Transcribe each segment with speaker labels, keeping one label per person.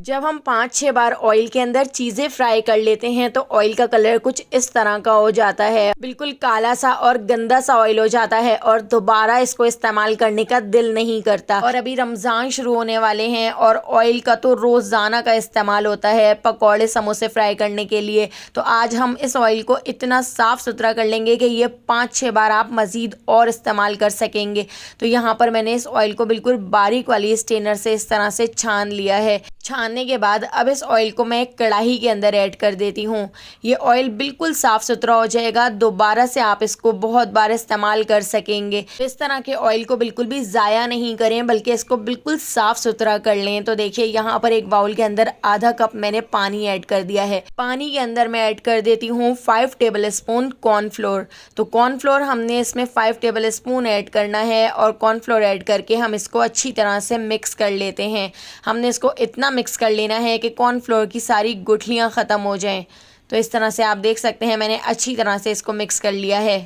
Speaker 1: जब हम 5-6 बार ऑयल के अंदर चीज़ें फ्राई कर लेते हैं तो ऑयल का कलर कुछ इस तरह का हो जाता है, बिल्कुल काला सा और गंदा सा ऑयल हो जाता है और दोबारा इसको इस्तेमाल करने का दिल नहीं करता। और अभी रमज़ान शुरू होने वाले हैं और ऑयल का तो रोज़ाना का इस्तेमाल होता है पकौड़े समोसे फ्राई करने के लिए। तो आज हम इस ऑयल को इतना साफ़ सुथरा कर लेंगे कि ये 5-6 बार आप मज़ीद और इस्तेमाल कर सकेंगे। तो यहाँ पर मैंने इस ऑयल को बिल्कुल बारीक वाली स्टेनर से इस तरह से छान लिया है। छानने के बाद अब इस ऑयल को मैं एक कढ़ाई के अंदर ऐड कर देती हूँ। ये ऑयल बिल्कुल साफ़ सुथरा हो जाएगा, दोबारा से आप इसको बहुत बार इस्तेमाल कर सकेंगे। इस तरह के ऑयल को बिल्कुल भी ज़ाया नहीं करें बल्कि इसको बिल्कुल साफ़ सुथरा कर लें। तो देखिए यहाँ पर एक बाउल के अंदर आधा कप मैंने पानी ऐड कर दिया है। पानी के अंदर मैं ऐड कर देती हूँ 5 टेबल स्पून कॉर्नफ्लोर। तो कॉर्नफ्लोर हमने इसमें 5 टेबल स्पून ऐड करना है और कॉर्नफ्लोर ऐड करके हम इसको अच्छी तरह से मिक्स कर लेते हैं। हमने इसको इतना मिक्स कर लेना है कि कॉर्नफ्लोर की सारी गुठलियाँ ख़त्म हो जाएं। तो इस तरह से आप देख सकते हैं मैंने अच्छी तरह से इसको मिक्स कर लिया है।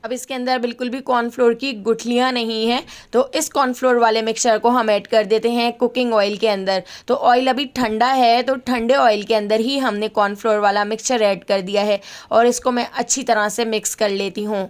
Speaker 1: अब इसके अंदर बिल्कुल भी कॉर्नफ्लोर की गुठलियाँ नहीं हैं। तो इस कॉर्नफ्लोर वाले मिक्सचर को हम ऐड कर देते हैं कुकिंग ऑयल के अंदर। तो ऑयल अभी ठंडा है तो ठंडे ऑयल के अंदर ही हमने कॉर्नफ्लोर वाला मिक्सचर ऐड कर दिया है और इसको मैं अच्छी तरह से मिक्स कर लेती हूँ।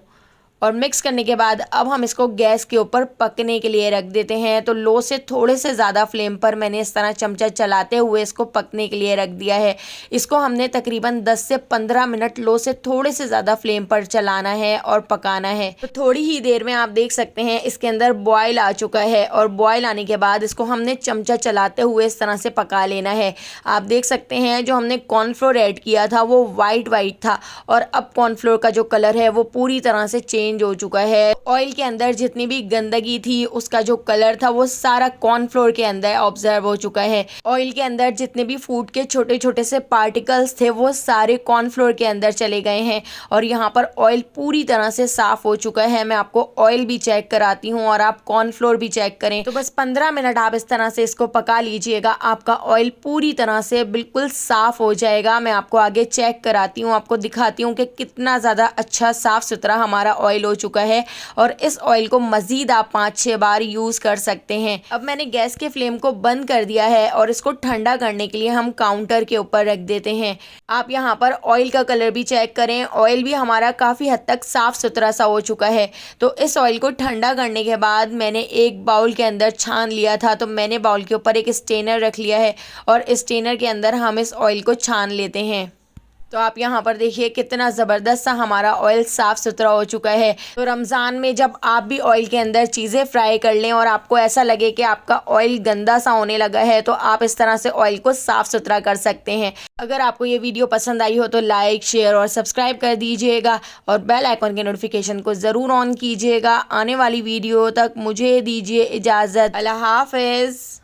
Speaker 1: और मिक्स करने के बाद अब हम इसको गैस के ऊपर पकने के लिए रख देते हैं। तो लो से थोड़े से ज़्यादा फ्लेम पर मैंने इस तरह चमचा चलाते हुए इसको पकने के लिए रख दिया है। इसको हमने तकरीबन 10 से 15 मिनट लो से थोड़े से ज़्यादा फ्लेम पर चलाना है और पकाना है। तो थोड़ी ही देर में आप देख सकते हैं इसके अंदर बॉयल आ चुका है और बॉयल आने के बाद इसको हमने चमचा चलाते हुए इस तरह से पका लेना है। आप देख सकते हैं जो हमने कॉर्नफ्लोर ऐड किया था वो वाइट था और अब कॉर्नफ्लोर का जो कलर है वो पूरी तरह से चेंज हो चुका है। ऑयल के अंदर जितनी भी गंदगी थी उसका जो कलर था वो सारा कॉर्नफ्लोर के अंदर ऑब्जर्व हो चुका है। ऑयल के अंदर जितने भी फूड के छोटे छोटे से पार्टिकल्स थे वो सारे कॉर्नफ्लोर के अंदर चले गए हैं और यहाँ पर ऑयल पूरी तरह से साफ हो चुका है। मैं आपको ऑयल भी चेक कराती हूँ और आप कॉर्नफ्लोर भी चेक करें। तो बस 15 मिनट आप इस तरह से इसको पका लीजिएगा, आपका ऑयल पूरी तरह से बिल्कुल साफ हो जाएगा। मैं आपको आगे चेक कराती हूँ, आपको दिखाती हूँ कि कितना ज़्यादा अच्छा साफ सुथरा हमारा ऑयल हो चुका है और इस ऑयल को मजीद आप 5-6 बार यूज कर सकते हैं। अब मैंने गैस के फ्लेम को बंद कर दिया है और इसको ठंडा करने के लिए हम काउंटर के ऊपर रख देते हैं। आप यहाँ पर ऑयल का कलर भी चेक करें, ऑयल भी हमारा काफ़ी हद तक साफ सुथरा सा हो चुका है। तो इस ऑयल को ठंडा करने के बाद मैंने एक बाउल के अंदर छान लिया था। तो मैंने बाउल के ऊपर एक स्ट्रेनर रख लिया है और स्ट्रेनर के अंदर हम इस ऑयल को छान लेते हैं। तो आप यहाँ पर देखिए कितना ज़बरदस्त सा हमारा ऑयल साफ़ सुथरा हो चुका है। तो रमज़ान में जब आप भी ऑयल के अंदर चीज़ें फ्राई कर लें और आपको ऐसा लगे कि आपका ऑयल गंदा सा होने लगा है तो आप इस तरह से ऑयल को साफ़ सुथरा कर सकते हैं। अगर आपको ये वीडियो पसंद आई हो तो लाइक, शेयर और सब्सक्राइब कर दीजिएगा और बेल आइकन के नोटिफिकेशन को ज़रूर ऑन कीजिएगा। आने वाली वीडियो तक मुझे दीजिए इजाज़त। अल्लाह हाफ़िज़।